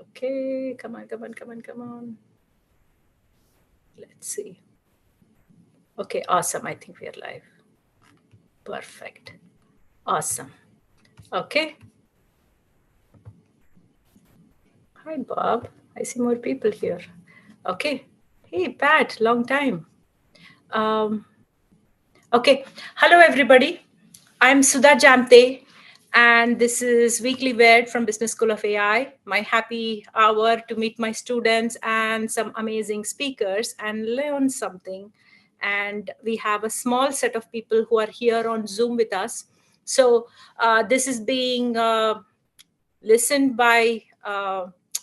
Okay, come on. Let's see. Okay, awesome. I think we are live. Perfect. Awesome. Okay. Hi, Bob. I see more people here. Okay. Hey, Pat, long time. Okay. Hello, everybody. I'm Sudha Jamthe, and this is Weekly Word from Business School of AI, my happy hour to meet my students and some amazing speakers and learn something. And we have a small set of people who are here on Zoom with us. So this is being listened by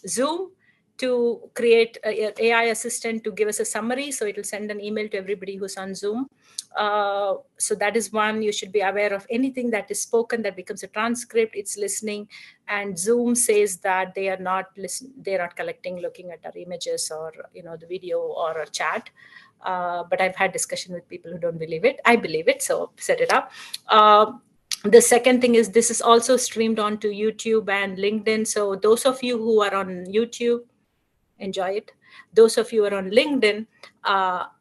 Zoom to create an AI assistant to give us a summary. So it will send an email to everybody who's on Zoom. So that is one. You should be aware of anything that is spoken that becomes a transcript. It's listening, and Zoom says that they are not they're not collecting, looking at our images or the video or a chat. But I've had discussion with people who don't believe it. I believe it, so set it up. The second thing is this is also streamed onto YouTube and LinkedIn. So those of you who are on YouTube, enjoy it. Those of you who are on LinkedIn,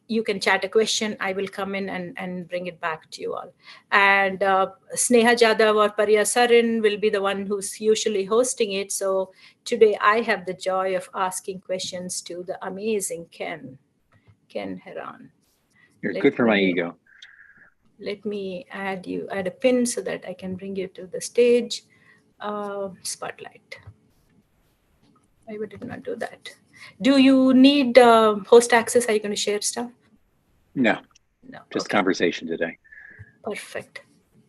you can chat a question. I will come in and bring it back to you all. And Sneha Jadhav or Pariya Sarin will be the one who's usually hosting it. So today I have the joy of asking questions to the amazing Ken Herron. You're good for my ego. Let me add a pin so that I can bring you to the stage. Spotlight. Why would it not do that? Do you need host access? Are you going to share stuff? No. Just okay. Conversation today. Perfect.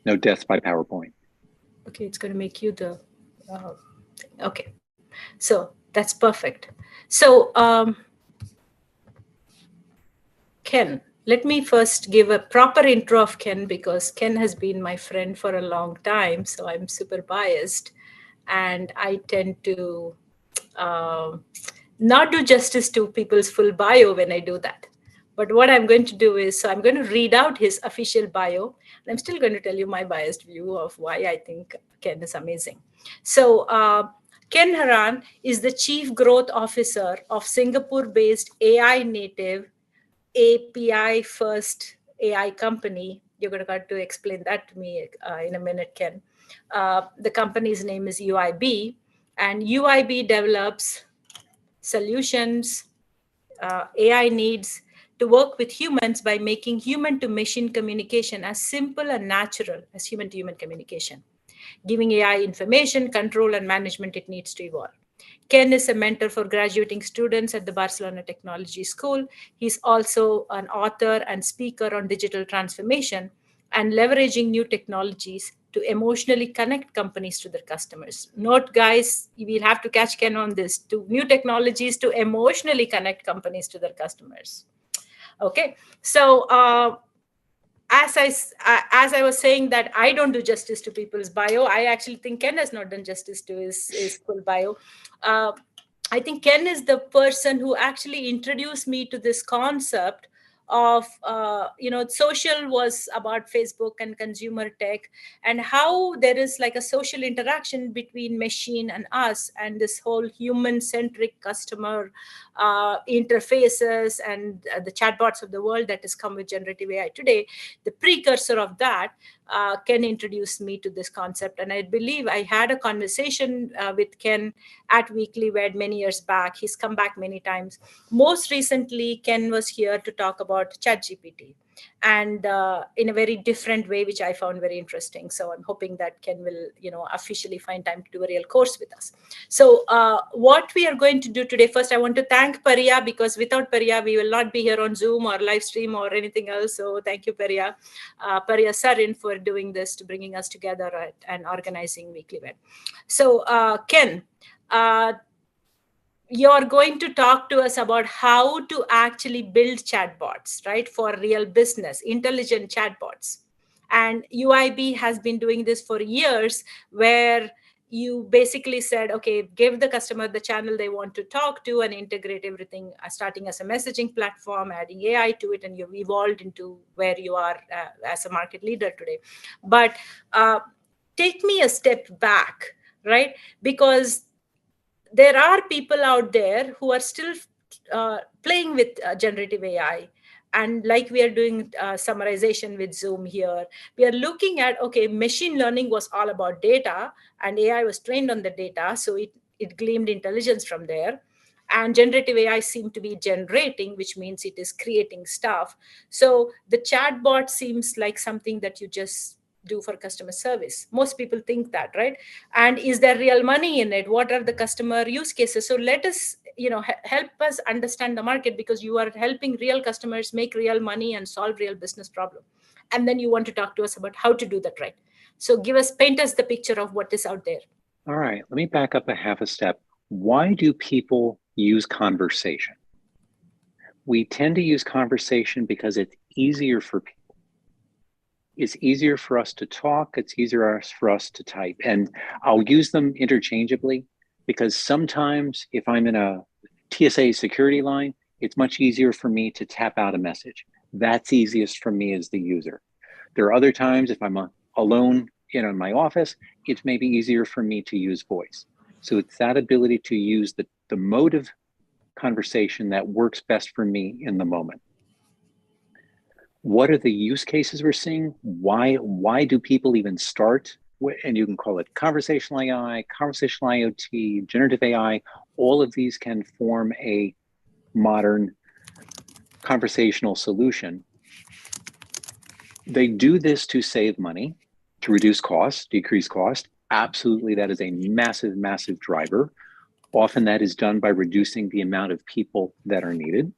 No deaths by PowerPoint. Okay, it's going to make you the thing. Okay. So that's perfect. So Ken, let me first give a proper intro of Ken, because Ken has been my friend for a long time. So I'm super biased, and I tend to not do justice to people's full bio when I do that. But what I'm going to do is, so I'm going to read out his official bio, and I'm still going to tell you my biased view of why I think Ken is amazing. So Ken Herron is the Chief Growth Officer of Singapore-based AI native API first AI company. You're going to have to explain that to me in a minute, Ken. The company's name is UIB, and UIB develops solutions AI needs to work with humans by making human-to-machine communication as simple and natural as human-to-human communication, giving AI information, control, and management it needs to evolve. Ken is a mentor for graduating students at the Barcelona Technology School. He's also an author and speaker on digital transformation and leveraging new technologies to emotionally connect companies to their customers. Note, guys, we'll have to catch Ken on this, to new technologies to emotionally connect companies to their customers. Okay, so as I was saying that I don't do justice to people's bio, I actually think Ken has not done justice to his full bio. I think Ken is the person who actually introduced me to this concept of social was about Facebook and consumer tech, and how there is like a social interaction between machine and us, and this whole human-centric customer interfaces and the chatbots of the world that has come with generative AI today. The precursor of that Ken introduced me to this concept, and I believe I had a conversation with Ken at Weekly Wed many years back. He's come back many times. Most recently, Ken was here to talk about ChatGPT, and in a very different way, which I found very interesting. So I'm hoping that Ken will, officially find time to do a real course with us. So what we are going to do today, first, I want to thank Pariya, because without Pariya, we will not be here on Zoom or live stream or anything else. So thank you, Pariya. Pariya Sarin, for doing this, to bringing us together and organizing Weekly Wed. So Ken, you're going to talk to us about how to actually build chatbots, right, for real business, intelligent chatbots. And UIB has been doing this for years, where you basically said, okay, give the customer the channel they want to talk to and integrate everything, starting as a messaging platform, adding AI to it, and you've evolved into where you are as a market leader today. But take me a step back, right? Because there are people out there who are still playing with generative AI. And like we are doing summarization with Zoom here, we are looking at, okay, machine learning was all about data and AI was trained on the data. So it gleaned intelligence from there. And generative AI seemed to be generating, which means it is creating stuff. So the chatbot seems like something that you just do for customer service. Most people think that, right? And is there real money in it? What are the customer use cases? So let us, help us understand the market, because you are helping real customers make real money and solve real business problem. And then you want to talk to us about how to do that right. So paint us the picture of what is out there. All right, let me back up a half a step. Why do people use conversation? We tend to use conversation because it's easier for people. It's easier for us to talk. It's easier for us to type. And I'll use them interchangeably, because sometimes if I'm in a TSA security line, it's much easier for me to tap out a message. That's easiest for me as the user. There are other times if I'm alone in my office, it's maybe easier for me to use voice. So it's that ability to use the mode of conversation that works best for me in the moment. What are the use cases we're seeing? Why do people even start? And you can call it conversational AI, conversational IoT, generative AI. All of these can form a modern conversational solution. They do this to save money, to reduce costs, decrease cost. Absolutely, that is a massive, massive driver. Often that is done by reducing the amount of people that are needed.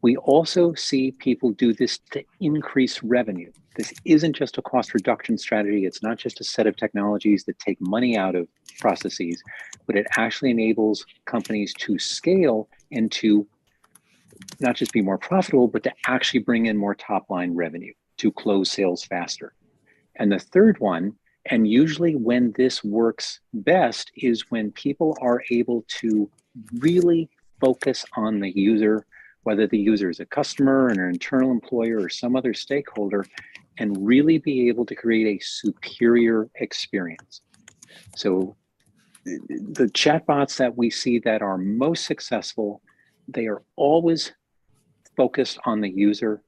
We also see people do this to increase revenue. This isn't just a cost reduction strategy. It's not just a set of technologies that take money out of processes, but it actually enables companies to scale and to not just be more profitable, but to actually bring in more top line revenue, to close sales faster. And the third one, and usually when this works best, is when people are able to really focus on the user, whether the user is a customer, an internal employer, or some other stakeholder, and really be able to create a superior experience. So the chatbots that we see that are most successful, they are always focused on the user.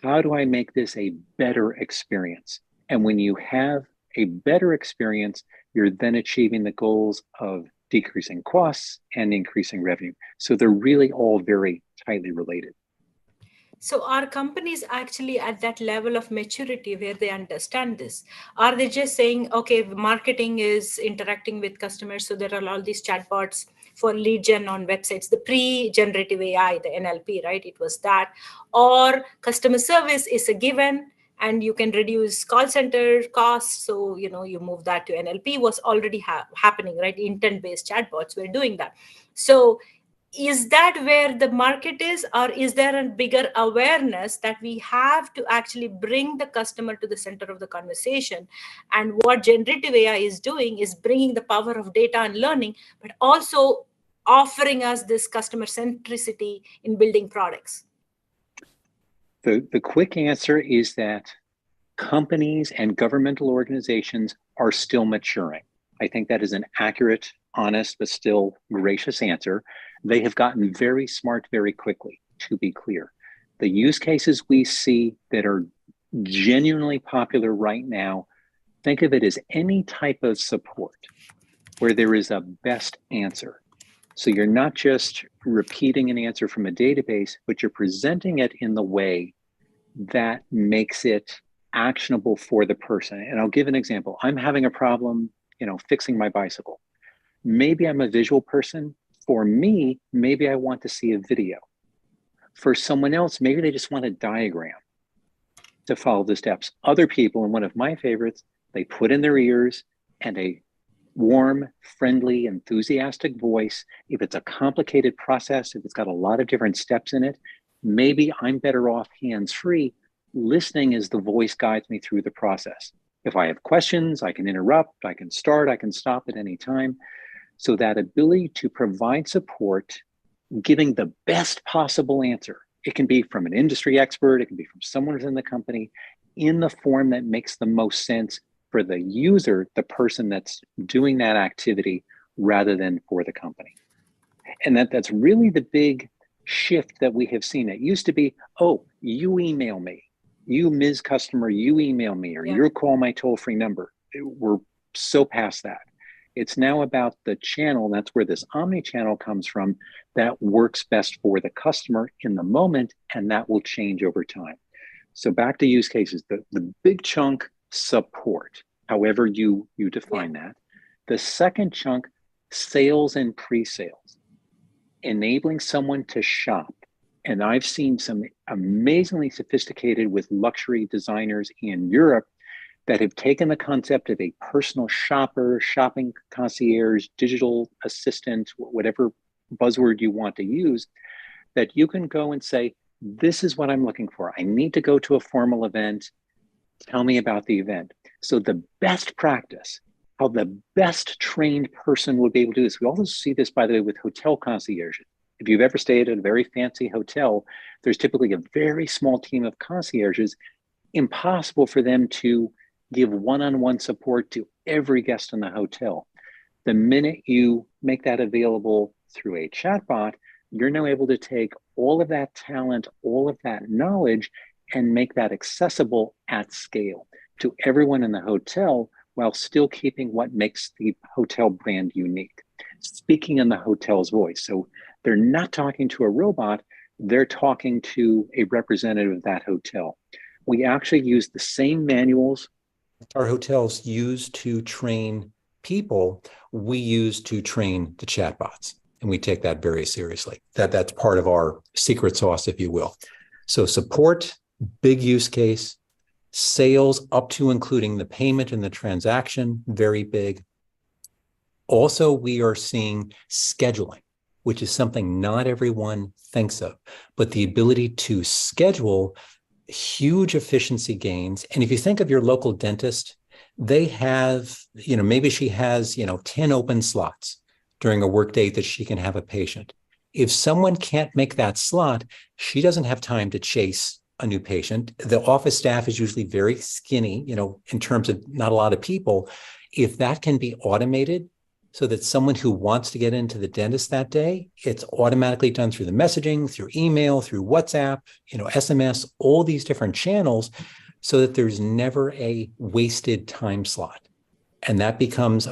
How do I make this a better experience? And when you have a better experience, you're then achieving the goals of decreasing costs and increasing revenue. So they're really all very tightly related. So are companies actually at that level of maturity where they understand this? Are they just saying, okay, marketing is interacting with customers, so there are all these chatbots for lead gen on websites, the pre-generative AI, the NLP, right? It was that. Or customer service is a given, and you can reduce call center costs. So, you move that to NLP was already happening, right? Intent-based chatbots were doing that. So is that where the market is, or is there a bigger awareness that we have to actually bring the customer to the center of the conversation? And what generative AI is doing is bringing the power of data and learning, but also offering us this customer centricity in building products. The quick answer is that companies and governmental organizations are still maturing. I think that is an accurate, honest, but still gracious answer. They have gotten very smart very quickly, to be clear. The use cases we see that are genuinely popular right now, think of it as any type of support where there is a best answer. So you're not just repeating an answer from a database, but you're presenting it in the way that makes it actionable for the person. And I'll give an example. I'm having a problem, fixing my bicycle. Maybe I'm a visual person. For me, maybe I want to see a video. For someone else, maybe they just want a diagram to follow the steps. Other people, and one of my favorites, they put in their ears and a warm, friendly, enthusiastic voice. If it's a complicated process, if it's got a lot of different steps in it, maybe I'm better off hands-free, listening as the voice guides me through the process. If I have questions, I can interrupt, I can start, I can stop at any time. So that ability to provide support, giving the best possible answer. It can be from an industry expert, it can be from someone within the company, in the form that makes the most sense for the user, the person that's doing that activity, rather than for the company. And that's really the big shift that we have seen. It used to be, oh, you email me, you Ms. Customer, you email me, or you call my toll-free number. We're so past that. It's now about the channel. That's where this omni-channel comes from, that works best for the customer in the moment, and that will change over time. So back to use cases, the big chunk, support, however you define that. The second chunk, sales and pre-sales, enabling someone to shop. And I've seen some amazingly sophisticated with luxury designers in Europe that have taken the concept of a personal shopper, shopping concierge, digital assistant, whatever buzzword you want to use, that you can go and say, this is what I'm looking for. I need to go to a formal event. Tell me about the event. So the best practice, how the best trained person would be able to do this. We also see this, by the way, with hotel concierges. If you've ever stayed at a very fancy hotel, there's typically a very small team of concierges. Impossible for them to give one-on-one support to every guest in the hotel. The minute you make that available through a chatbot, you're now able to take all of that talent, all of that knowledge, and make that accessible at scale to everyone in the hotel while still keeping what makes the hotel brand unique, speaking in the hotel's voice. So they're not talking to a robot, they're talking to a representative of that hotel. We actually use the same manuals our hotels use to train people, we use to train the chatbots. And we take that very seriously. That's part of our secret sauce, if you will. So support, big use case. Sales up to including the payment and the transaction, very big. Also, we are seeing scheduling, which is something not everyone thinks of, but the ability to schedule huge efficiency gains. And if you think of your local dentist, they have, maybe she has, 10 open slots during a workday that she can have a patient. If someone can't make that slot, she doesn't have time to chase a new patient. The office staff is usually very skinny, in terms of not a lot of people. If that can be automated so that someone who wants to get into the dentist that day, it's automatically done through the messaging, through email, through WhatsApp, SMS, all these different channels, so that there's never a wasted time slot. And that becomes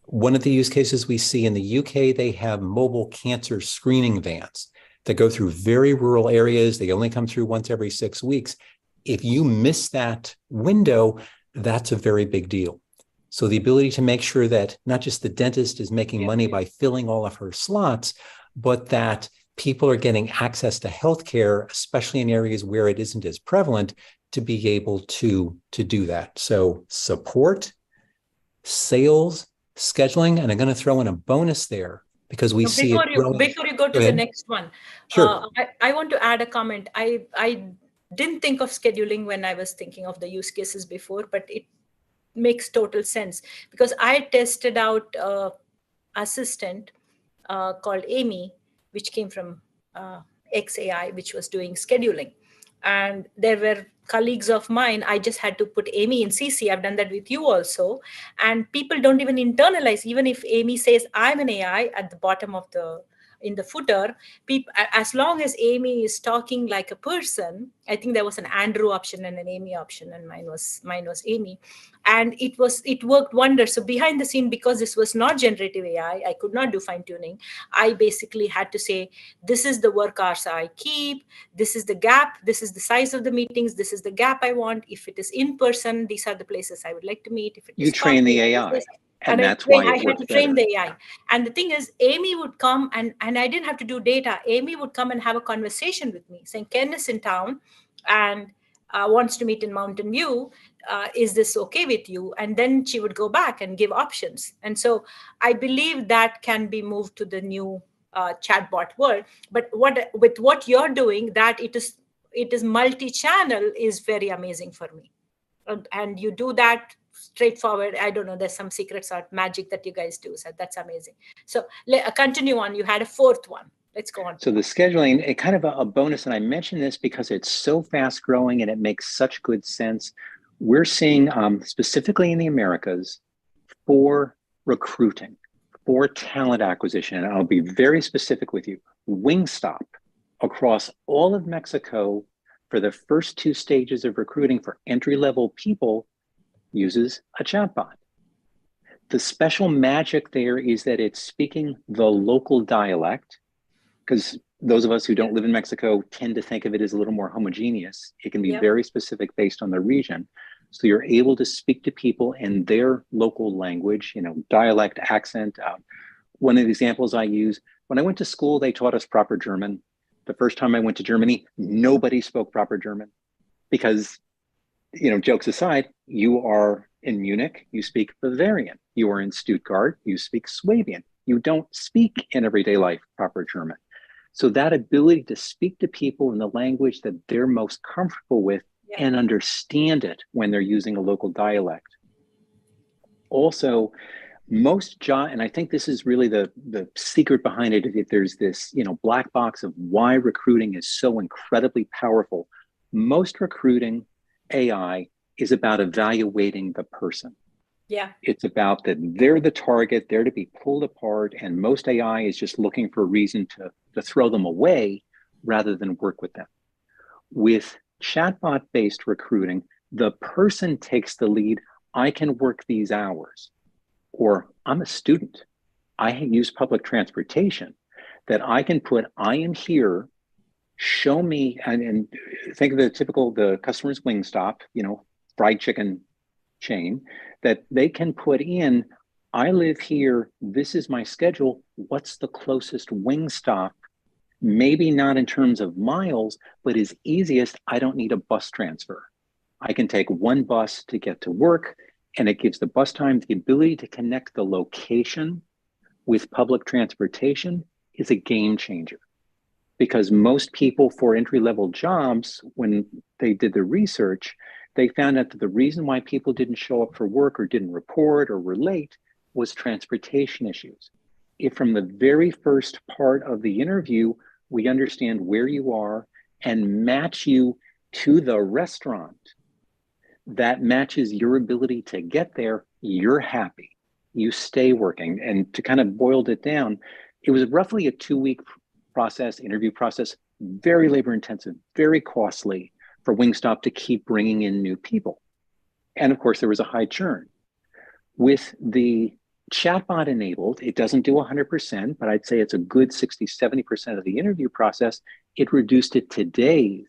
one of the use cases we see in the UK. They have mobile cancer screening vans that go through very rural areas. They only come through once every 6 weeks. If you miss that window, that's a very big deal. So the ability to make sure that not just the dentist is making money by filling all of her slots, but that people are getting access to healthcare, especially in areas where it isn't as prevalent, to be able to do that. So support, sales, scheduling, and I'm going to throw in a bonus there because we see it growing. Before you go to the next one, sure. I want to add a comment. I didn't think of scheduling when I was thinking of the use cases before, but it makes total sense because I tested out assistant called Amy, which came from XAI, which was doing scheduling. And there were colleagues of mine, I just had to put Amy in CC. I've done that with you also. And people don't even internalize, even if Amy says, I'm an AI at the bottom of in the footer, people, as long as Amy is talking like a person, I think there was an Andrew option and an Amy option, and mine was Amy. And it worked wonders. So behind the scene, because this was not generative AI, I could not do fine tuning. I basically had to say, this is the work hours I keep. This is the gap. This is the size of the meetings. This is the gap I want. If it is in person, these are the places I would like to meet. If it is you train the AI. And that's why I had to train the AI. And the thing is, Amy would come and I didn't have to do data. Amy would come and have a conversation with me saying, Ken is in town and wants to meet in Mountain View. Is this okay with you? And then she would go back and give options. And so I believe that can be moved to the new chatbot world. But with what you're doing, that it is multi-channel is very amazing for me. And you do that straightforward. I don't know, there's some secrets or magic that you guys do. So that's amazing. So continue on. You had a fourth one. Let's go on. So the scheduling, it kind of a bonus, and I mention this because it's so fast growing and it makes such good sense. We're seeing specifically in the Americas for recruiting, For talent acquisition, and I'll be very specific with you, Wingstop across all of Mexico for the first 2 stages of recruiting for entry-level people uses a chatbot. The special magic there is that it's speaking the local dialect, because those of us who don't live in Mexico tend to think of it as a little more homogeneous. It can be very specific based on the region. So you're able to speak to people in their local language, dialect, accent. One of the examples I use, when I went to school, they taught us proper German. The first time I went to Germany, nobody spoke proper German because, jokes aside, you are in Munich, you speak Bavarian. You are in Stuttgart, you speak Swabian. You don't speak in everyday life proper German. So that ability to speak to people in the language that they're most comfortable with and understand it when they're using a local dialect. Also, most jobs, and I think this is really the secret behind it, if there's this, black box of why recruiting is so incredibly powerful. Most recruiting AI is about evaluating the person. Yeah. It's about that they're the target, they're to be pulled apart, and most AI is just looking for a reason to throw them away rather than work with them. With chatbot-based recruiting, the person takes the lead. I can work these hours, or I'm a student. I use public transportation, that I can put, I am here, show me, and think of the customer's Wingstop, fried chicken chain, that they can put in, I live here, this is my schedule, what's the closest Wingstop? Maybe not in terms of miles, but is easiest. I don't need a bus transfer. I can take one bus to get to work, and it gives the bus time the ability to connect the location with public transportation is a game changer. Because most people for entry-level jobs, when they did the research, they found out that the reason why people didn't show up for work or didn't report or were late was transportation issues. If from the very first part of the interview, we understand where you are and match you to the restaurant that matches your ability to get there, you're happy. You stay working. And to kind of boil it down, it was roughly a 2-week interview process, very labor intensive, very costly for Wingstop to keep bringing in new people. And of course, there was a high churn. With the chatbot enabled, it doesn't do 100%, but I'd say it's a good 60, 70% of the interview process. It reduced it to days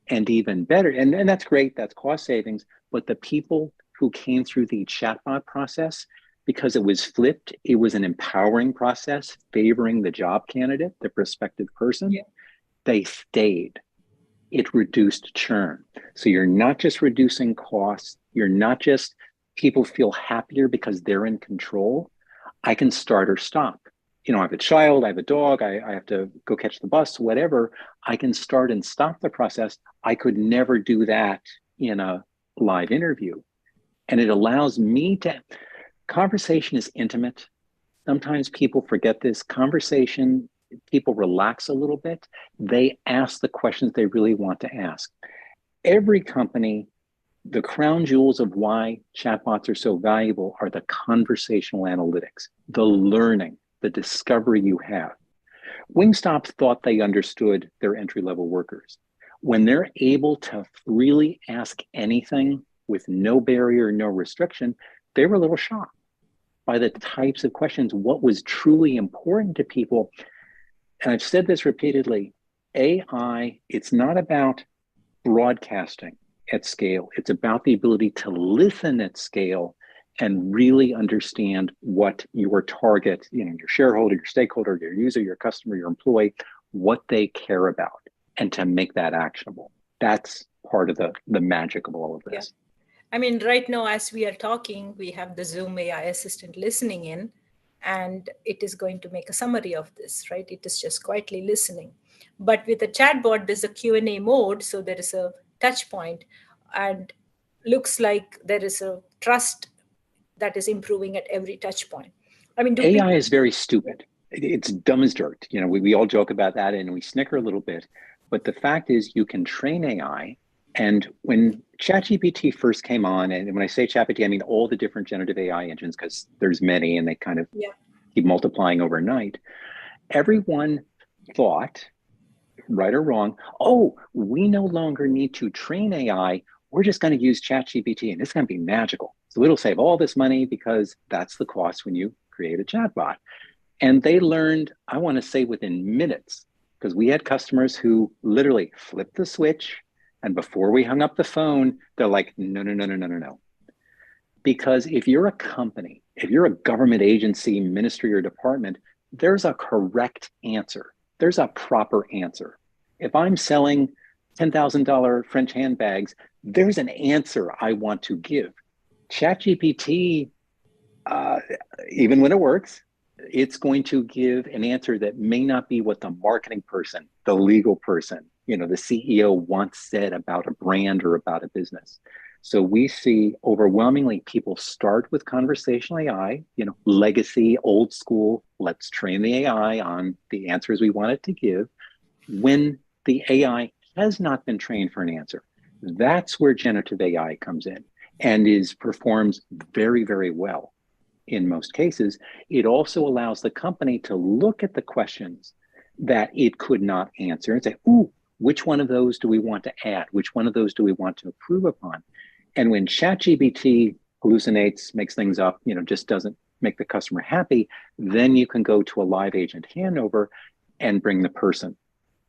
and even better. And that's great, that's cost savings. But the people who came through the chatbot process, because it was flipped, it was an empowering process, favoring the job candidate, the prospective person, they stayed. It reduced churn. So you're not just reducing costs, you're not just people feel happier because they're in control. I can start or stop. I have a child, I have a dog, I have to go catch the bus, whatever. I can start and stop the process. I could never do that in a live interview. And it allows me to, conversation is intimate. Sometimes people forget this. Conversation, people relax a little bit. They ask the questions they really want to ask. Every company, the crown jewels of why chatbots are so valuable are the conversational analytics, the learning, the discovery you have. Wingstop thought they understood their entry-level workers. When they're able to freely ask anything with no barrier, no restriction, they were a little shocked by the types of questions, what was truly important to people. And I've said this repeatedly, AI, it's not about broadcasting at scale. It's about the ability to listen at scale and really understand what your target, your shareholder, your stakeholder, your user, your customer, your employee, what they care about, and to make that actionable. That's part of the magic of all of this. I mean, right now, as we are talking, we have the Zoom AI assistant listening in, and it is going to make a summary of this, right? It is just quietly listening. But with a chatbot, there's a Q&A mode, so there is a touch point, and looks like there is a trust that is improving at every touch point. I mean, AI is very stupid. It's dumb as dirt. We all joke about that and we snicker a little bit. But the fact is, you can train AI. And when ChatGPT first came on, and when I say ChatGPT, I mean all the different generative AI engines, because there's many and they kind of keep multiplying overnight. Everyone thought, right or wrong, oh, we no longer need to train AI. We're just going to use ChatGPT and it's going to be magical. So it'll save all this money because that's the cost when you create a chatbot. And they learned, I want to say within minutes, because we had customers who literally flipped the switch. And before we hung up the phone, they're like, no, no, no, no, no, no, no. Because if you're a company, if you're a government agency, ministry, or department, there's a correct answer. There's a proper answer. If I'm selling $10,000 French handbags, there's an answer I want to give. ChatGPT, even when it works, it's going to give an answer that may not be what the marketing person, the legal person, the CEO once said about a brand or about a business. So we see overwhelmingly people start with conversational AI, legacy, old school, let's train the AI on the answers we want it to give. When the AI has not been trained for an answer, that's where generative AI comes in and performs very, very well. In most cases, it also allows the company to look at the questions that it could not answer and say, ooh, which one of those do we want to add? Which one of those do we want to improve upon? And when ChatGPT hallucinates, makes things up, just doesn't make the customer happy, then you can go to a live agent handover and bring the person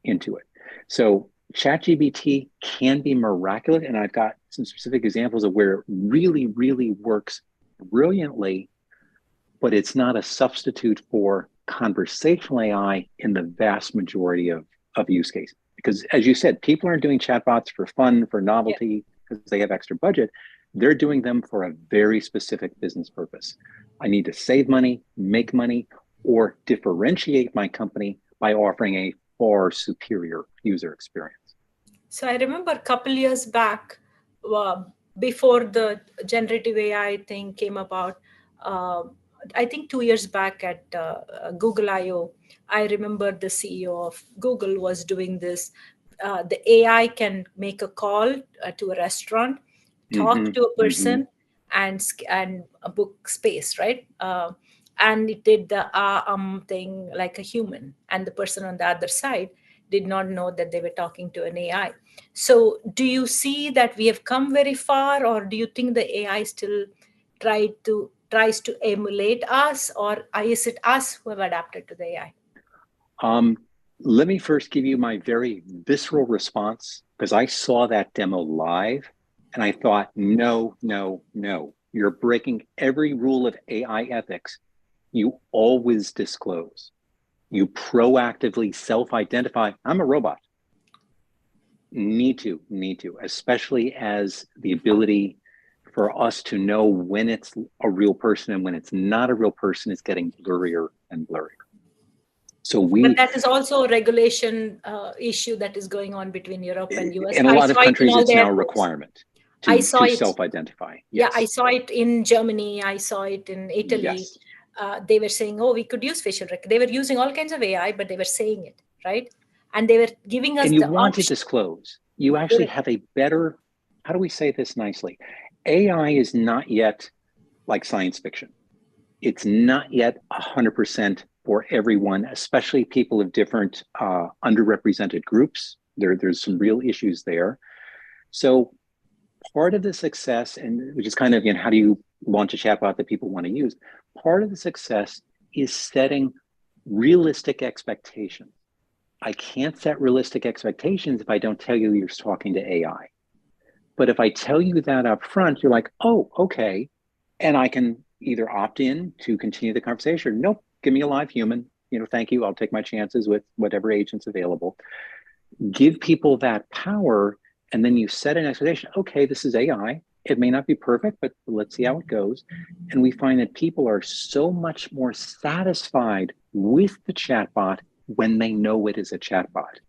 into it. So ChatGPT can be miraculous. And I've got some specific examples of where it really, really works brilliantly, but it's not a substitute for conversational AI in the vast majority of use cases. Because as you said, people aren't doing chatbots for fun, for novelty, because they have extra budget. They're doing them for a very specific business purpose. I need to save money, make money, or differentiate my company by offering a far superior user experience. So I remember a couple years back, before the generative AI thing came about, I think 2 years back at Google I/O, I remember the CEO of Google was doing this. The AI can make a call to a restaurant, talk to a person, and book space, right? And it did the thing like a human, and the person on the other side did not know that they were talking to an AI. So do you see that we have come very far, or do you think the AI still tries to emulate us, or is it us who have adapted to the AI? Let me first give you my very visceral response, because I saw that demo live and I thought, no, no, no. You're breaking every rule of AI ethics. You always disclose. You proactively self-identify. I'm a robot. Need to, especially as the ability for us to know when it's a real person and when it's not a real person is getting blurrier and blurrier. But that is also a regulation issue that is going on between Europe and US. In a lot of countries, it's now a requirement to self-identify. Yes. Yeah, I saw it in Germany. I saw it in Italy. Yes. They were saying, oh, we could use facial recognition. They were using all kinds of AI, but they were saying it, right? And they were giving us the want to disclose. You actually have a better, how do we say this nicely? AI is not yet like science fiction. It's not yet 100% for everyone, especially people of different underrepresented groups. There's some real issues there. So part of the success, and which is kind of, how do you launch a chatbot that people want to use? Part of the success is setting realistic expectations. I can't set realistic expectations if I don't tell you you're talking to AI. But if I tell you that up front, you're like, oh, okay. And I can either opt in to continue the conversation. Nope, give me a live human. Thank you. I'll take my chances with whatever agent's available. Give people that power. And then you set an expectation. Okay, this is AI. It may not be perfect, but let's see how it goes. And we find that people are so much more satisfied with the chatbot when they know it is a chatbot.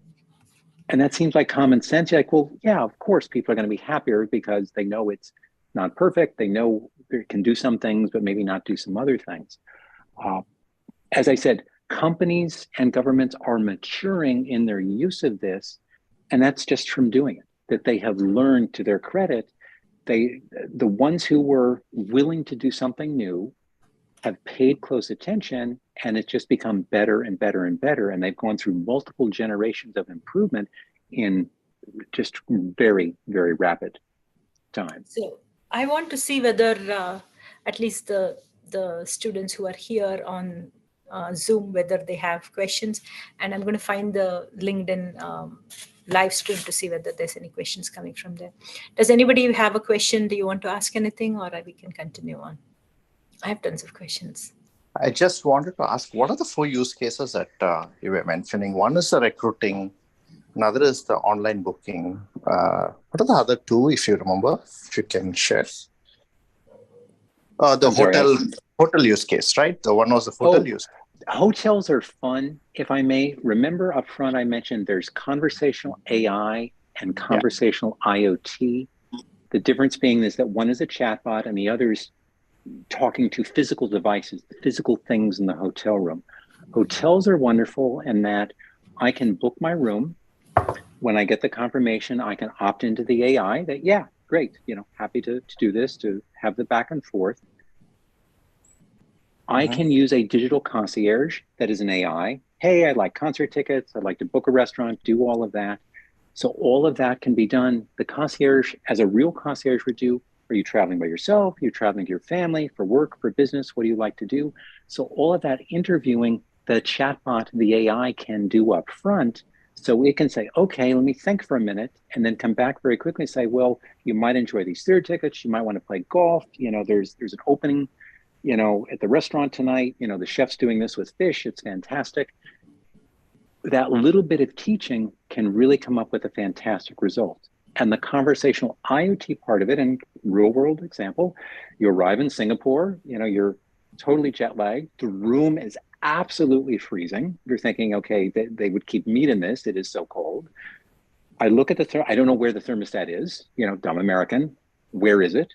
And that seems like common sense. You're like, well, yeah, of course, people are going to be happier because they know it's not perfect. They know it can do some things, but maybe not do some other things. As I said, companies and governments are maturing in their use of this. And that's just from doing it, that they have learned, to their credit, the ones who were willing to do something new have paid close attention, and it's just become better and better and better. And they've gone through multiple generations of improvement in just very, very rapid time. So I want to see whether at least the students who are here on Zoom, whether they have questions. And I'm going to find the LinkedIn live stream to see whether there's any questions coming from there. Does anybody have a question? Do you want to ask anything, or we can continue on? I have tons of questions. I just wanted to ask, what are the 4 use cases that you were mentioning? One is the recruiting, another is the online booking. What are the other 2, if you remember, if you can share? The hotel use case, right? The one was the hotel use. Hotels are fun. If I may, remember up front, I mentioned there's conversational AI and conversational IoT. The difference being is that one is a chatbot and the other is talking to physical devices, the physical things in the hotel room. Hotels are wonderful in that I can book my room. When I get the confirmation, I can opt into the AI that, yeah, great, happy to do this, to have the back and forth. I can use a digital concierge that is an AI. Hey, I'd like concert tickets. I'd like to book a restaurant, do all of that. So all of that can be done. The concierge, as a real concierge would do, are you traveling by yourself? Are you traveling to your family, for work, for business? What do you like to do? So all of that interviewing, the chatbot, the AI can do up front. So it can say, okay, let me think for a minute, and then come back very quickly and say, well, you might enjoy these theater tickets. You might want to play golf. There's an opening, at the restaurant tonight. The chef's doing this with fish. It's fantastic. That little bit of teaching can really come up with a fantastic result. And the conversational IoT part of it, and real world example, you arrive in Singapore, you're totally jet lagged. The room is absolutely freezing. You're thinking, okay, they would keep meat in this. It is so cold. I look at I don't know where the thermostat is, dumb American. Where is it?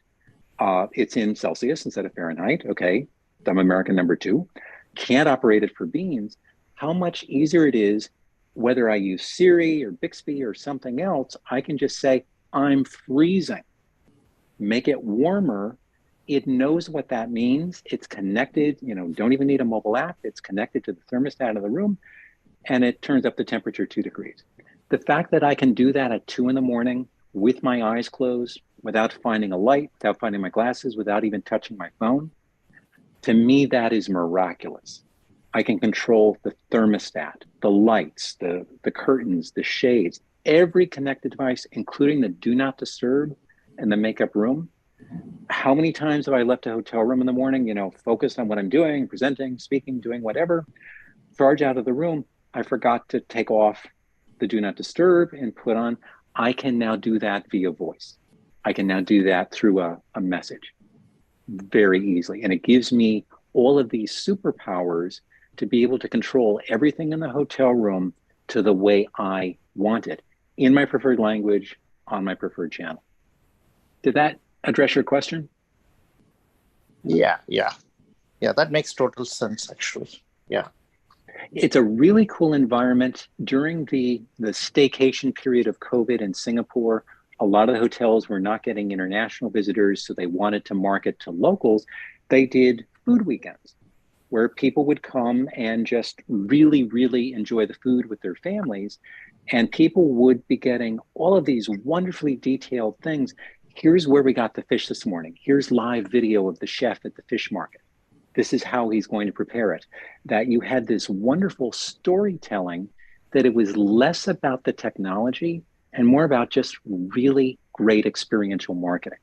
It's in Celsius instead of Fahrenheit. Okay, dumb American number 2. Can't operate it for beans. How much easier it is, whether I use Siri or Bixby or something else, I can just say, I'm freezing. Make it warmer. It knows what that means. It's connected, don't even need a mobile app. It's connected to the thermostat of the room, and it turns up the temperature 2 degrees. The fact that I can do that at 2 a.m. with my eyes closed, without finding a light, without finding my glasses, without even touching my phone, to me, that is miraculous. I can control the thermostat, the lights, the curtains, the shades, every connected device, including the do not disturb and the makeup room. How many times have I left a hotel room in the morning, focused on what I'm doing, presenting, speaking, doing whatever, charge out of the room. I forgot to take off the do not disturb and put on. I can now do that via voice. I can now do that through a message very easily. And it gives me all of these superpowers to be able to control everything in the hotel room to the way I want it, in my preferred language, on my preferred channel. Did that address your question? Yeah, that makes total sense, actually. Yeah. It's a really cool environment. During the staycation period of COVID in Singapore, a lot of the hotels were not getting international visitors, so they wanted to market to locals. They did food weekends where people would come and just really, really enjoy the food with their families. And people would be getting all of these wonderfully detailed things. Here's where we got the fish this morning. Here's live video of the chef at the fish market. This is how he's going to prepare it. That you had this wonderful storytelling, that it was less about the technology and more about just really great experiential marketing.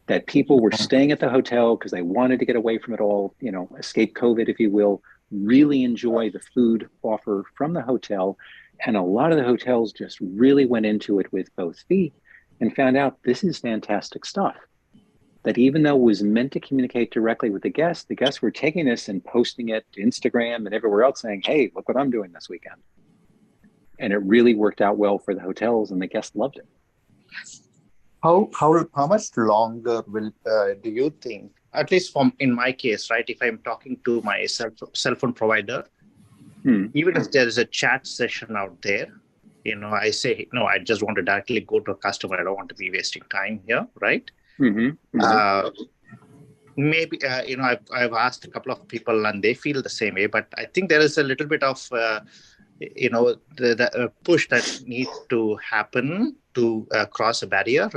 That people were staying at the hotel because they wanted to get away from it all, escape COVID, if you will, really enjoy the food offer from the hotel. And a lot of the hotels just really went into it with both feet and found out this is fantastic stuff. That even though it was meant to communicate directly with the guests were taking this and posting it to Instagram and everywhere else saying, hey, look what I'm doing this weekend. And it really worked out well for the hotels and the guests loved it. How much longer will do you think, at least in my case, right? If I'm talking to my cell phone provider, even if there is a chat session out there, I say, no, I just want to directly go to a customer. I don't want to be wasting time here, right? maybe I've asked a couple of people and they feel the same way, but I think there is a little bit of the push that needs to happen to cross a barrier.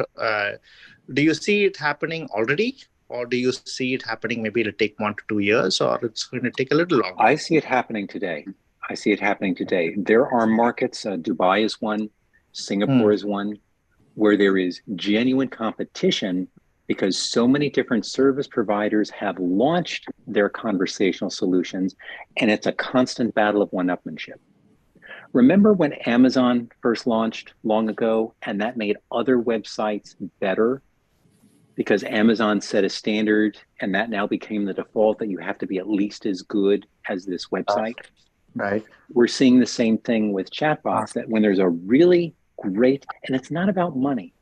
Do you see it happening already, or do you see it happening maybe it'll take 1 to 2 years, or it's going to take a little longer? I see it happening today. There are markets, Dubai is one, Singapore is one, where there is genuine competition because so many different service providers have launched their conversational solutions, and it's a constant battle of one-upmanship. Remember when Amazon first launched long ago, and that made other websites better because Amazon set a standard, and that now became the default that you have to be at least as good as this website? Right. We're seeing the same thing with chatbots, that when there's a really great, and it's not about money.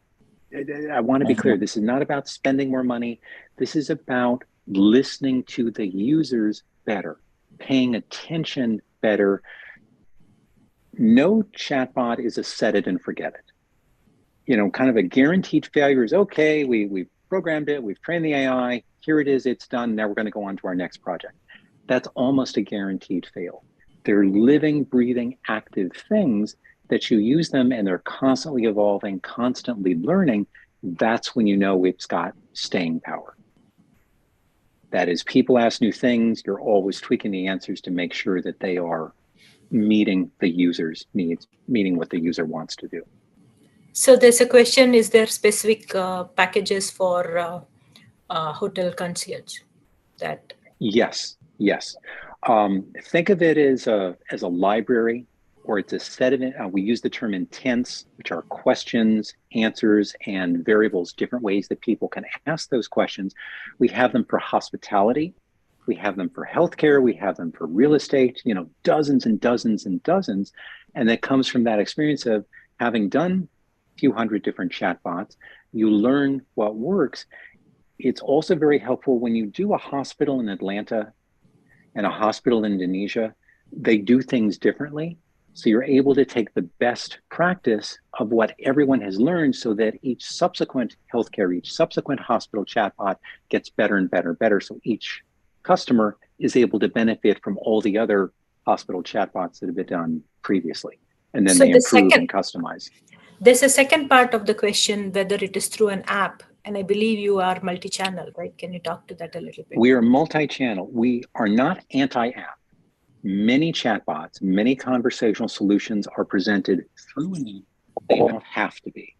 I want to be clear, this is not about spending more money. This is about listening to the users better, paying attention better. No chatbot is a set it and forget it. Kind of a guaranteed failure is, okay, we've programmed it, we've trained the AI, here it is, it's done, now we're going to go on to our next project. That's almost a guaranteed fail. They're living, breathing, active things that you use them and they're constantly evolving, constantly learning. That's when you know it's got staying power. That is, people ask new things, you're always tweaking the answers to make sure that they are meeting the user's needs, meeting what the user wants to do. So there's a question, is there specific packages for hotel concierge? Yes. Think of it as a library, or it's a set of, we use the term intents, which are questions, answers, and variables, different ways that people can ask those questions. We have them for hospitality, we have them for healthcare, we have them for real estate, dozens and dozens and dozens. And that comes from that experience of having done a few hundred different chatbots. You learn what works. It's also very helpful when you do a hospital in Atlanta and a hospital in Indonesia. They do things differently. So you're able to take the best practice of what everyone has learned so that each subsequent healthcare, each subsequent hospital chatbot gets better and better and better. So each customer is able to benefit from all the other hospital chatbots that have been done previously. And then they improve and customize. There's a second part of the question, whether it is through an app. And I believe you are multi-channel, right? Can you talk to that a little bit? We are multi-channel. We are not anti-app. Many chatbots, many conversational solutions are presented through an app. They don't have to be.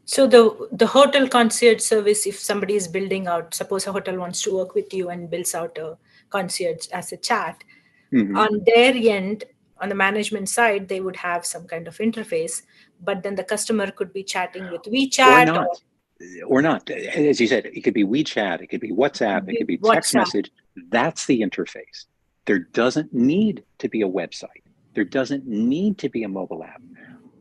So the hotel concierge service, if somebody is building out, suppose a hotel wants to work with you and builds out a concierge as a chat, on their end, on the management side, they would have some kind of interface, but then the customer could be chatting with WeChat or not. As you said, it could be WeChat, it could be WhatsApp, it could be text message. That's the interface. There doesn't need to be a website. There doesn't need to be a mobile app.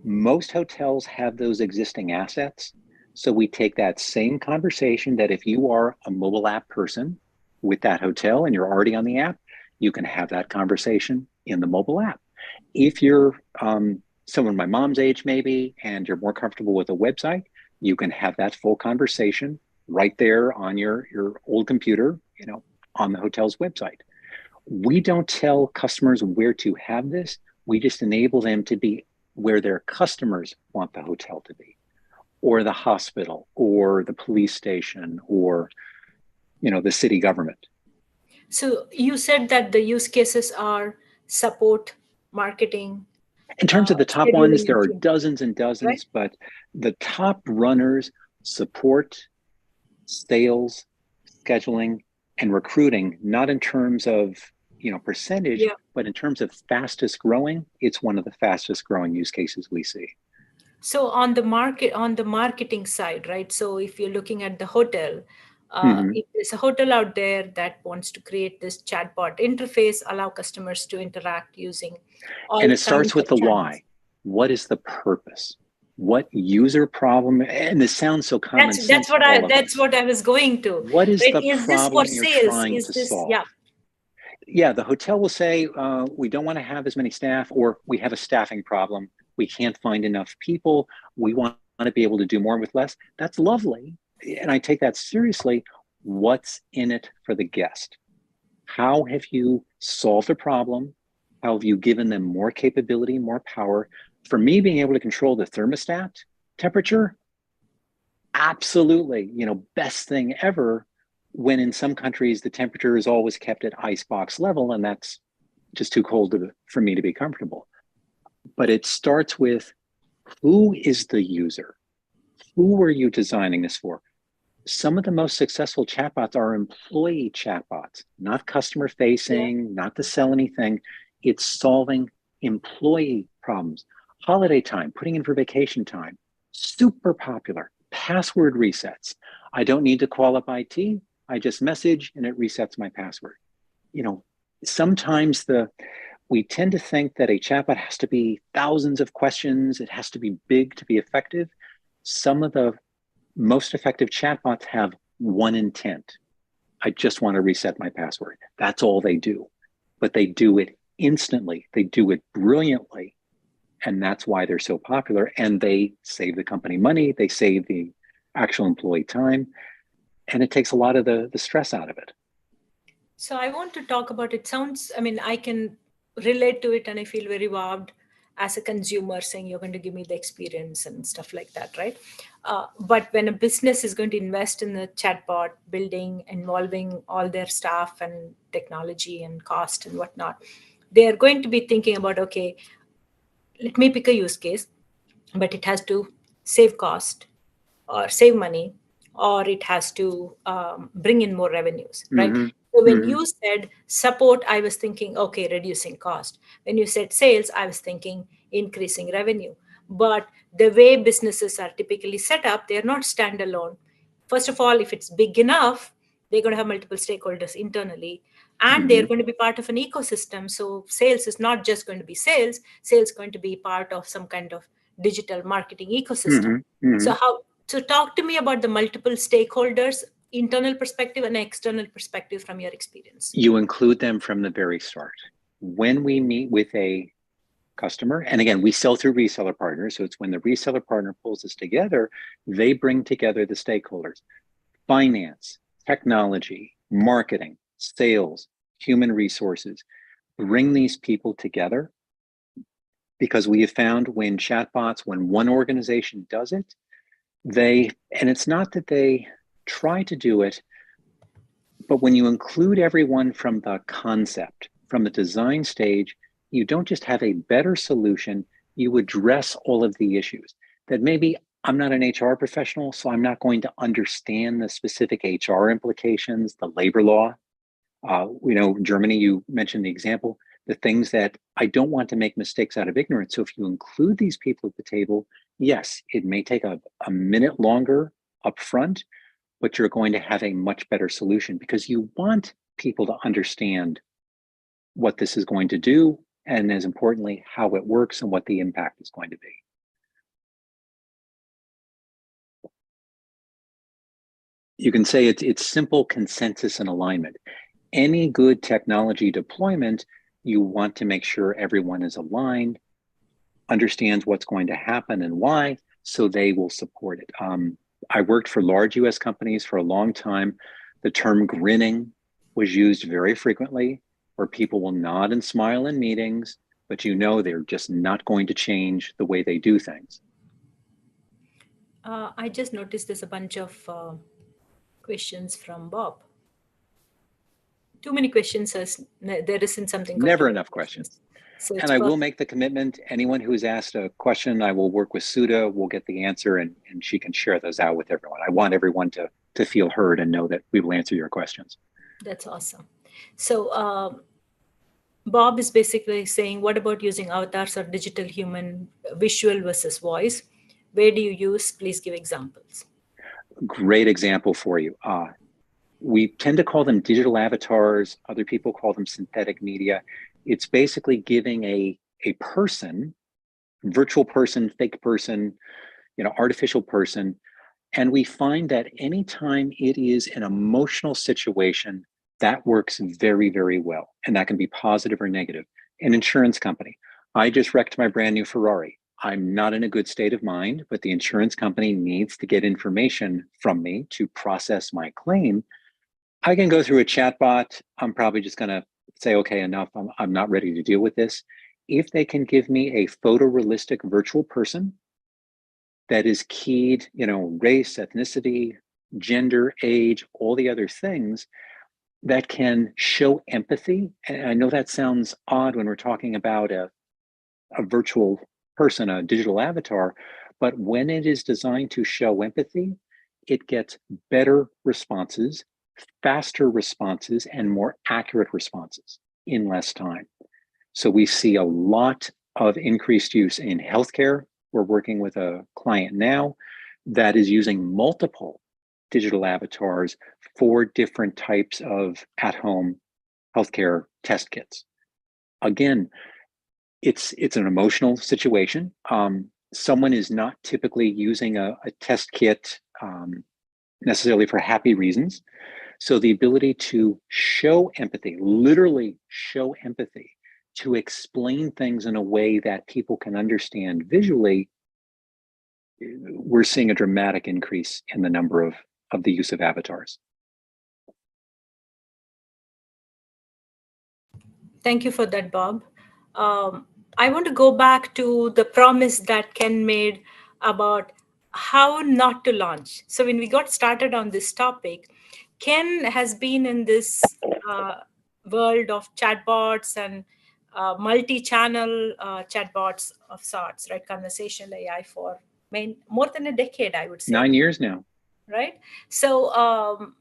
Most hotels have those existing assets. So we take that same conversation that if you are a mobile app person with that hotel and you're already on the app, you can have that conversation in the mobile app. If you're someone my mom's age maybe, and you're more comfortable with a website, you can have that full conversation right there on your old computer, on the hotel's website. We don't tell customers where to have this. We just enable them to be where their customers want the hotel to be, or the hospital, or the police station, or the city government. So you said that the use cases are support, marketing. In terms of the top ones, there are dozens and dozens, right? But the top runners: support, sales, scheduling, and recruiting, not in terms of percentage, but in terms of fastest growing, it's one of the fastest growing use cases we see. So on the marketing side, right? So if you're looking at the hotel, if there's a hotel out there that wants to create this chatbot interface, allow customers to interact using all and it starts with the why. What is the purpose? What user problem? And this sounds so common sense. That's what I was going to. What is the problem you're trying to solve? Yeah, the hotel will say, we don't want to have as many staff, or we have a staffing problem. We can't find enough people. We want to be able to do more with less. That's lovely. And I take that seriously. What's in it for the guest? How have you solved a problem? How have you given them more capability, more power? For me, being able to control the thermostat temperature, absolutely, best thing ever, when in some countries the temperature is always kept at icebox level, and that's just too cold for me to be comfortable. But it starts with, who is the user? Who are you designing this for? Some of the most successful chatbots are employee chatbots, not customer facing, not to sell anything. It's solving employee problems. Holiday time, putting in for vacation time, super popular. Password resets. I don't need to call up IT. I just message and it resets my password. Sometimes we tend to think that a chatbot has to be thousands of questions. It has to be big to be effective. Some of the most effective chatbots have one intent. I just want to reset my password. That's all they do. But they do it instantly. They do it brilliantly. And that's why they're so popular. And they save the company money. They save the actual employee time. And it takes a lot of the stress out of it. So I want to talk about, it sounds, I can relate to it and I feel very wowed as a consumer, saying you're going to give me the experience and stuff like that, right? But when a business is going to invest in the chatbot building, involving all their staff and technology and cost and whatnot, they're going to be thinking about, okay, let me pick a use case, but it has to save cost or save money, or it has to bring in more revenues, right? Mm-hmm. So when you said support, I was thinking, okay, reducing cost. When you said sales, I was thinking increasing revenue. But the way businesses are typically set up, they're not standalone. First of all, if it's big enough, they're going to have multiple stakeholders internally, and they're going to be part of an ecosystem. So sales is not just going to be sales is going to be part of some kind of digital marketing ecosystem. So talk to me about the multiple stakeholders, internal perspective and external perspective from your experience. You include them from the very start. When we meet with a customer, and again, we sell through reseller partners, so it's when the reseller partner pulls us together, they bring together the stakeholders: finance, technology, marketing, sales, human resources. Bring these people together, because we have found when one organization does it, and it's not that they try to do it, but when you include everyone from the concept, from the design stage, you don't just have a better solution, you address all of the issues that maybe I'm not an HR professional, so I'm not going to understand the specific HR implications, the labor law. Germany, you mentioned the example, the things that I don't want to make mistakes out of ignorance. So if you include these people at the table, yes, it may take a minute longer up front, but you're going to have a much better solution, because you want people to understand what this is going to do, and as importantly, how it works and what the impact is going to be. You can say it's simple consensus and alignment. Any good technology deployment, you want to make sure everyone is aligned, understands what's going to happen and why, so they will support it. I worked for large US companies for a long time. The term grinning was used very frequently, where people will nod and smile in meetings, but they're just not going to change the way they do things. I just noticed there's a bunch of questions from Bob. Too many questions, there isn't something. Never enough questions. So and I will make the commitment, anyone who has asked a question, I will work with Sudha, we'll get the answer, and she can share those out with everyone. I want everyone to feel heard and know that we will answer your questions. That's awesome. So Bob is basically saying, what about using avatars or digital human, visual versus voice? Where do you use? Please give examples. Great example for you. We tend to call them digital avatars. Other people call them synthetic media. It's basically giving a person, virtual person, fake person, artificial person. And we find that anytime it is an emotional situation, that works very, very well. And that can be positive or negative. An insurance company. I just wrecked my brand new Ferrari. I'm not in a good state of mind, but the insurance company needs to get information from me to process my claim. I can go through a chatbot. I'm probably just going to say, okay, enough. I'm not ready to deal with this. If they can give me a photorealistic virtual person that is keyed, race, ethnicity, gender, age, all the other things that can show empathy. And I know that sounds odd when we're talking about a virtual person, a digital avatar, but when it is designed to show empathy, it gets better responses, faster responses, and more accurate responses in less time. So we see a lot of increased use in healthcare. We're working with a client now that is using multiple digital avatars for different types of at-home healthcare test kits. Again, it's an emotional situation. Someone is not typically using a test kit necessarily for happy reasons. So the ability to show empathy, literally show empathy, to explain things in a way that people can understand visually, we're seeing a dramatic increase in the number of the use of avatars. Thank you for that, Bob. I want to go back to the promise that Ken made about how not to launch. So when we got started on this topic, Ken has been in this world of chatbots and multi-channel chatbots of sorts, right? Conversational AI for more than a decade, I would say. 9 years now. Right? So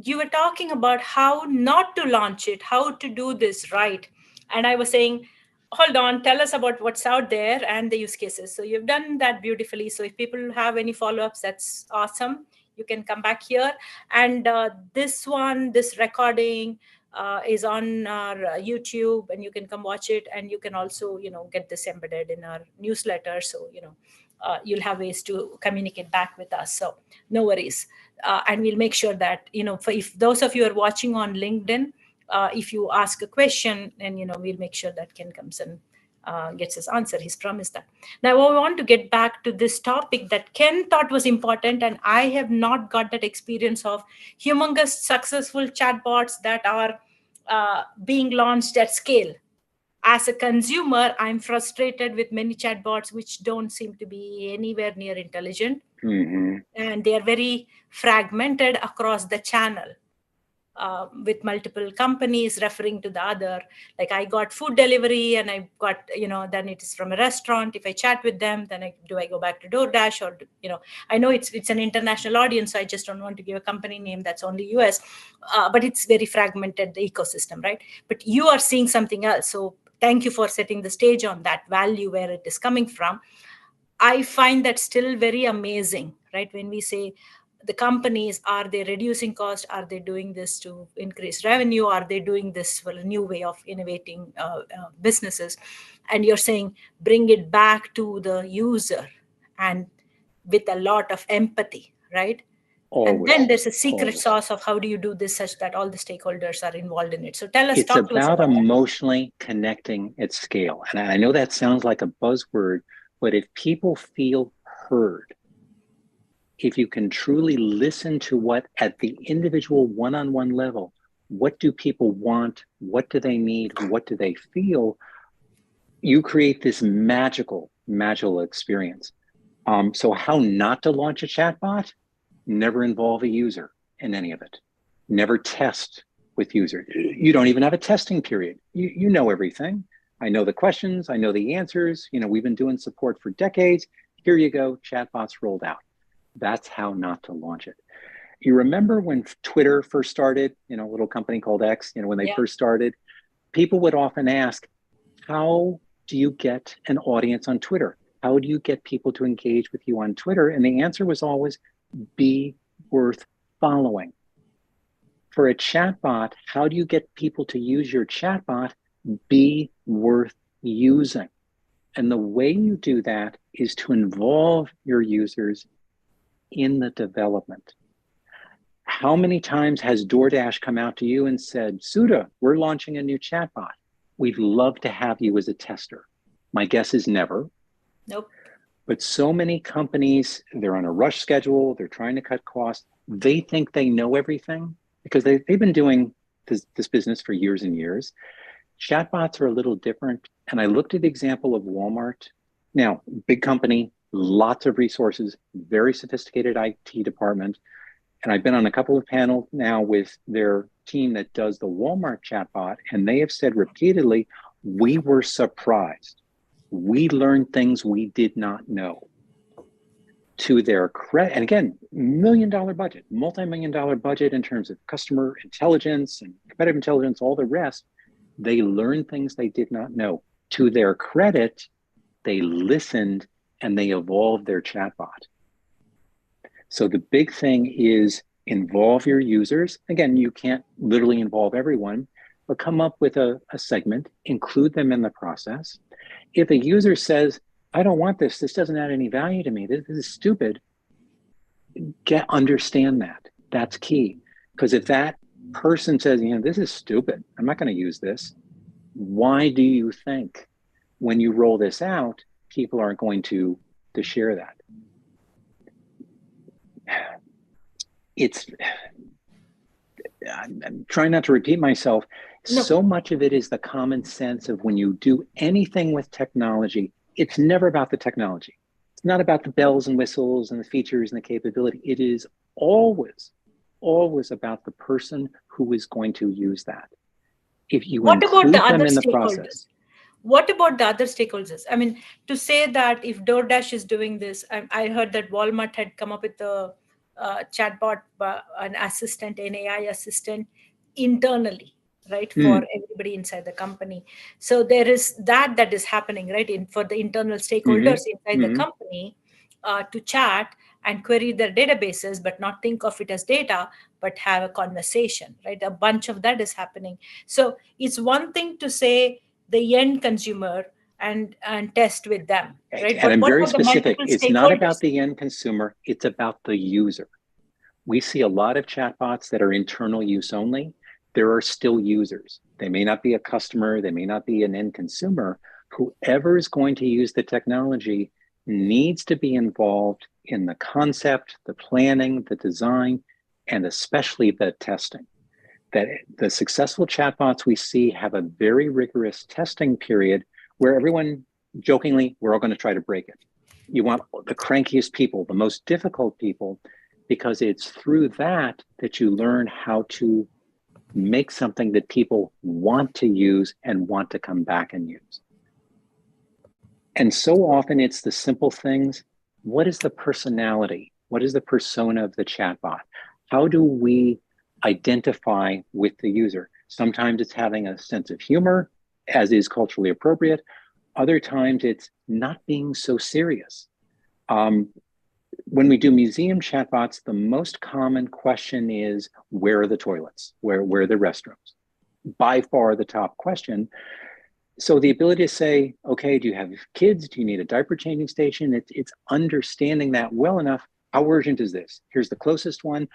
you were talking about how not to launch it, how to do this right. And I was saying, hold on, tell us about what's out there and the use cases. So you've done that beautifully. So if people have any follow-ups, that's awesome. You can come back here. And this recording is on our YouTube, and you can come watch it. And you can also, get this embedded in our newsletter. So, you'll have ways to communicate back with us. So no worries. And we'll make sure that, if those of you are watching on LinkedIn, if you ask a question, then, we'll make sure that Ken comes and gets his answer. He's promised that. Now, I want to get back to this topic that Ken thought was important, and I have not got that experience of humongous successful chatbots that are being launched at scale. As a consumer, I'm frustrated with many chatbots which don't seem to be anywhere near intelligent. Mm-hmm. And they are very fragmented across the channel, with multiple companies referring to the other. Like I got food delivery and I got, then it is from a restaurant. If I chat with them, then do I go back to DoorDash or, I know it's an international audience, so I just don't want to give a company name that's only US, but it's very fragmented, the ecosystem, right? But you are seeing something else. So thank you for setting the stage on that value, where it is coming from. I find that still very amazing, right? When we say the companies, are they reducing cost? Are they doing this to increase revenue? Are they doing this for a new way of innovating businesses? And you're saying, bring it back to the user and with a lot of empathy, right? Always, and then there's a secret sauce of how do you do this such that all the stakeholders are involved in it. So talk to us about it's about emotionally connecting at scale. And I know that sounds like a buzzword, but if people feel heard, if you can truly listen to what at the individual one-on-one level, what do people want? What do they need? What do they feel? You create this magical experience. So how not to launch a chatbot? Never involve a user in any of it. Never test with users. You don't even have a testing period. You know everything. I know the questions. I know the answers. We've been doing support for decades. Here you go. Chatbots rolled out. That's how not to launch it. You remember when Twitter first started, a little company called X, when they first started, people would often ask, how do you get an audience on Twitter? How do you get people to engage with you on Twitter? And the answer was always, be worth following. For a chatbot, how do you get people to use your chatbot? Be worth using. And the way you do that is to involve your users in the development. How many times has DoorDash come out to you and said, Sudha, we're launching a new chatbot. We'd love to have you as a tester. My guess is never. Nope. But so many companies, they're on a rush schedule, they're trying to cut costs. they think they know everything because they've been doing this business for years and years. Chatbots are a little different. And I looked at the example of Walmart. Now, big company, lots of resources, very sophisticated IT department. And I've been on a couple of panels now with their team that does the Walmart chatbot. And they have said repeatedly, we were surprised. We learned things we did not know. To their credit, and again, $1 million budget, multi-million-dollar budget in terms of customer intelligence and competitive intelligence, all the rest, they learned things they did not know. To their credit, they listened and they evolved their chatbot. So the big thing is involve your users. Again, you can't literally involve everyone, but come up with a segment, include them in the process. If a user says, I don't want this doesn't add any value to me, this is stupid, understand that. That's key. Because if that person says, this is stupid, I'm not going to use this, why do you think when you roll this out, people aren't going to share that? I'm trying not to repeat myself. No. So much of it is the common sense of when you do anything with technology, it's never about the technology. It's not about the bells and whistles and the features and the capability. It is always about the person who is going to use that. If you include them in the process. What about the other stakeholders? I mean, to say that if DoorDash is doing this, I heard that Walmart had come up with a chatbot, an assistant, an AI assistant internally, right, for everybody inside the company. So there is that is happening, right, for the internal stakeholders inside the company to chat and query their databases, but not think of it as data, but have a conversation, right? A bunch of that is happening. So it's one thing to say the end consumer and test with them, right? And I'm very specific. It's not about the end consumer. It's about the user. We see a lot of chatbots that are internal use only. There are still users. They may not be a customer. They may not be an end consumer. Whoever is going to use the technology needs to be involved in the concept, the planning, the design, and especially the testing. That the successful chatbots we see have a very rigorous testing period where everyone jokingly, we're all going to try to break it. You want the crankiest people, the most difficult people, because it's through that you learn how to make something that people want to use and want to come back and use. And so often it's the simple things. What is the personality? What is the persona of the chatbot? How do we identify with the user? Sometimes it's having a sense of humor, as is culturally appropriate. Other times it's not being so serious. When we do museum chatbots, the most common question is, where are the toilets? Where are the restrooms? By far the top question. So the ability to say, okay, do you have kids? Do you need a diaper changing station? It's understanding that well enough. How urgent is this? Here's the closest one.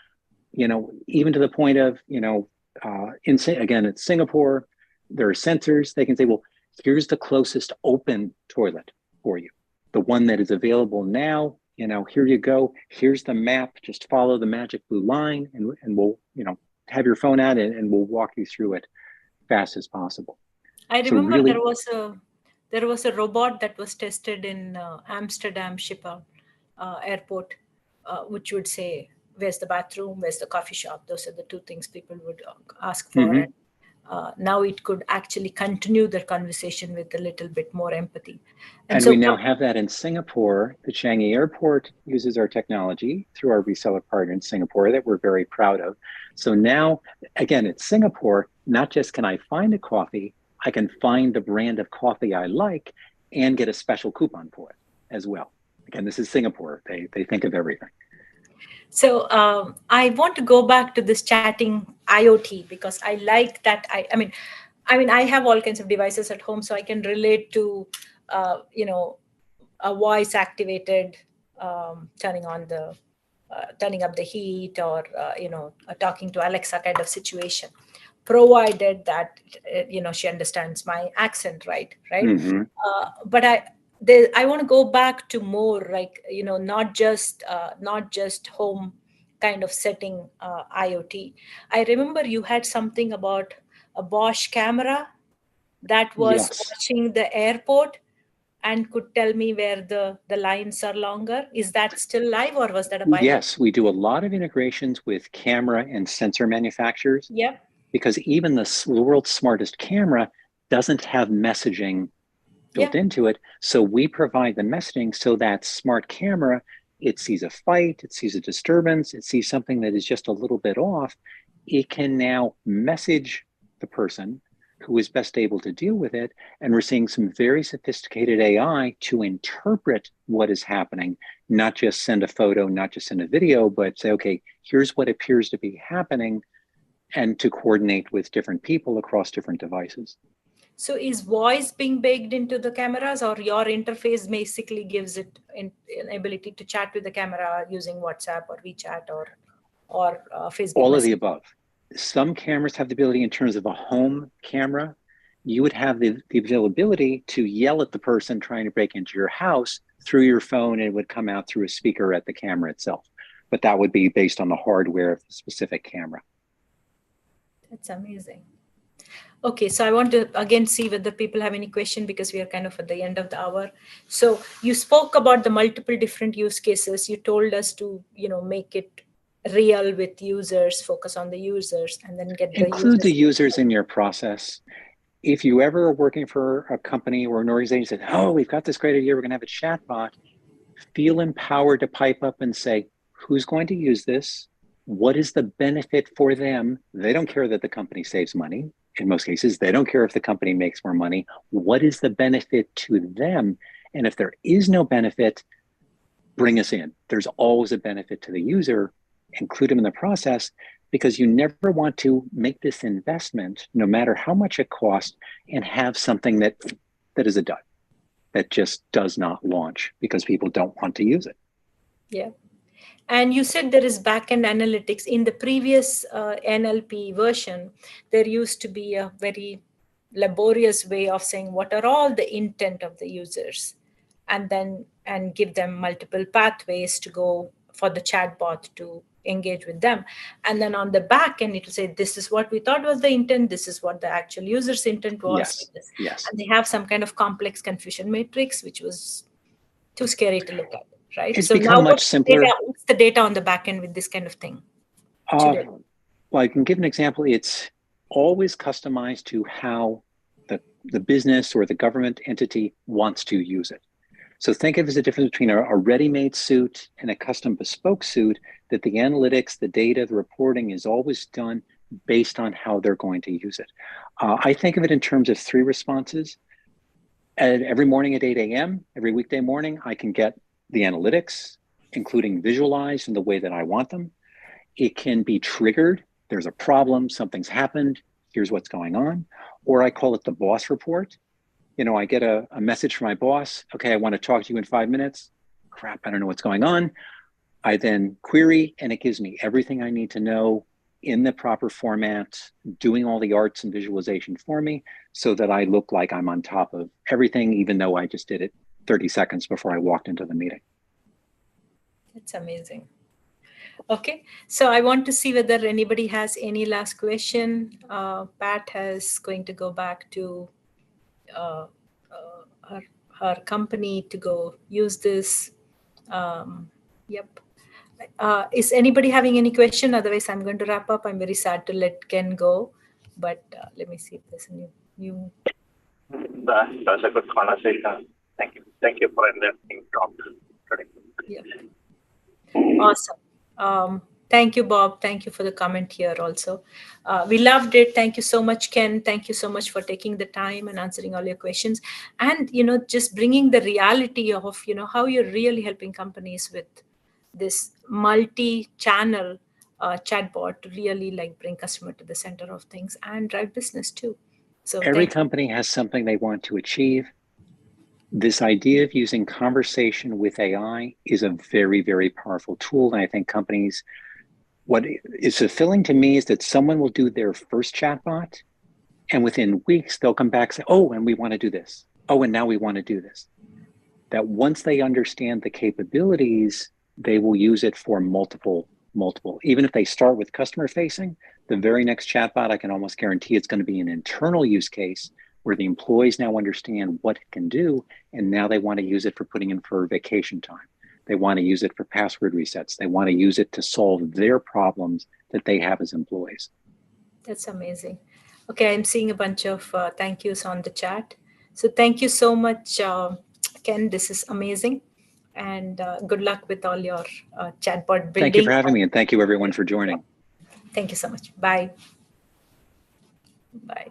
Even to the point of, again, it's Singapore, there are sensors. They can say, well, here's the closest open toilet for you. The one that is available now, here you go. Here's the map. Just follow the magic blue line and we'll, have your phone out and we'll walk you through it fast as possible. I remember so really, there was a robot that was tested in Amsterdam Schiphol airport, which would say, where's the bathroom, where's the coffee shop? Those are the two things people would ask for. And now it could actually continue their conversation with a little bit more empathy. And so we now have that in Singapore. The Changi Airport uses our technology through our reseller partner in Singapore that we're very proud of. So now, again, it's Singapore, not just can I find a coffee, I can find the brand of coffee I like and get a special coupon for it as well. Again, this is Singapore. They think of everything. So I want to go back to this chatting IoT because I like that. I mean, I have all kinds of devices at home, so I can relate to, a voice activated turning up the heat or talking to Alexa kind of situation, provided that she understands my accent, right? Mm-hmm. But I want to go back to more like, not just home kind of setting IoT. I remember you had something about a Bosch camera that was Yes. watching the airport and could tell me where the lines are longer. Is that still live, or was that a pilot? Yes, we do a lot of integrations with camera and sensor manufacturers. Yep. Because even the world's smartest camera doesn't have messaging built into it. So we provide the messaging so that smart camera, it sees a fight, it sees a disturbance, it sees something that is just a little bit off. It can now message the person who is best able to deal with it. And we're seeing some very sophisticated AI to interpret what is happening, not just send a photo, not just send a video, but say, okay, here's what appears to be happening, and to coordinate with different people across different devices. So is voice being baked into the cameras, or your interface basically gives it an ability to chat with the camera using WhatsApp or WeChat or Facebook? All of the above. Some cameras have the ability in terms of a home camera. You would have the availability to yell at the person trying to break into your house through your phone, and it would come out through a speaker at the camera itself. But that would be based on the hardware of the specific camera. That's amazing. Okay, so I want to again see whether people have any question, because we are kind of at the end of the hour. So you spoke about the multiple different use cases. You told us to, make it real with users, focus on the users, and then get include the users in your process. If you ever are working for a company or an organization that, oh, we've got this great idea, we're going to have a chatbot, feel empowered to pipe up and say, who's going to use this? What is the benefit for them? They don't care that the company saves money. In most cases, they don't care if the company makes more money. What is the benefit to them? And if there is no benefit, bring us in. There's always a benefit to the user. Include them in the process, because you never want to make this investment, no matter how much it costs, and have something that is a dud, that just does not launch because people don't want to use it. Yeah. And you said there is backend analytics. In the previous NLP version, there used to be a very laborious way of saying what are all the intent of the users, and give them multiple pathways to go for the chatbot to engage with them. And then on the back end, it will say, this is what we thought was the intent. This is what the actual user's intent was. Yes. And they have some kind of complex confusion matrix, which was too scary to look at. Right. It's so become now much simpler. What's the data on the back end with this kind of thing? Well, I can give an example. It's always customized to how the business or the government entity wants to use it. So think of it as a difference between a ready-made suit and a custom bespoke suit, that the analytics, the data, the reporting is always done based on how they're going to use it. I think of it in terms of 3 responses. Every morning at 8 a.m., every weekday morning, I can get the analytics, including visualized in the way that I want them. It can be triggered. There's a problem, something's happened, here's what's going on. Or I call it the boss report. I get a message from my boss. Okay, I want to talk to you in 5 minutes. Crap, I don't know what's going on. I then query, and it gives me everything I need to know in the proper format, doing all the arts and visualization for me, so that I look like I'm on top of everything, even though I just did it 30 seconds before I walked into the meeting. That's amazing. Okay, so I want to see whether anybody has any last question. Pat is going to go back to her company to go use this. Yep. Is anybody having any question? Otherwise, I'm going to wrap up. I'm very sad to let Ken go, but let me see if there's a new. That was a good conversation. Thank you for letting talk today. Yeah. Awesome. Thank you, Bob. Thank you for the comment here also. We loved it. Thank you so much, Ken. Thank you so much for taking the time and answering all your questions. And, just bringing the reality of, how you're really helping companies with this multi-channel chatbot to really bring customer to the center of things and drive business too. So every company has something they want to achieve. This idea of using conversation with AI is a very, very powerful tool. And I think companies, what is fulfilling to me is that someone will do their first chatbot, and within weeks, they'll come back and say, oh, and we want to do this. Oh, and now we want to do this. That once they understand the capabilities, they will use it for multiple multiple. Even if they start with customer facing, the very next chatbot, I can almost guarantee it's going to be an internal use case where the employees now understand what it can do, and now they want to use it for putting in for vacation time. They want to use it for password resets. They want to use it to solve their problems that they have as employees. That's amazing. Okay, I'm seeing a bunch of thank yous on the chat. So thank you so much, Ken. This is amazing. And good luck with all your chatbot building. Thank you for having me, and thank you everyone for joining. Thank you so much. Bye. Bye.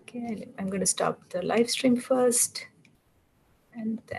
Okay, I'm going to stop the live stream first, and then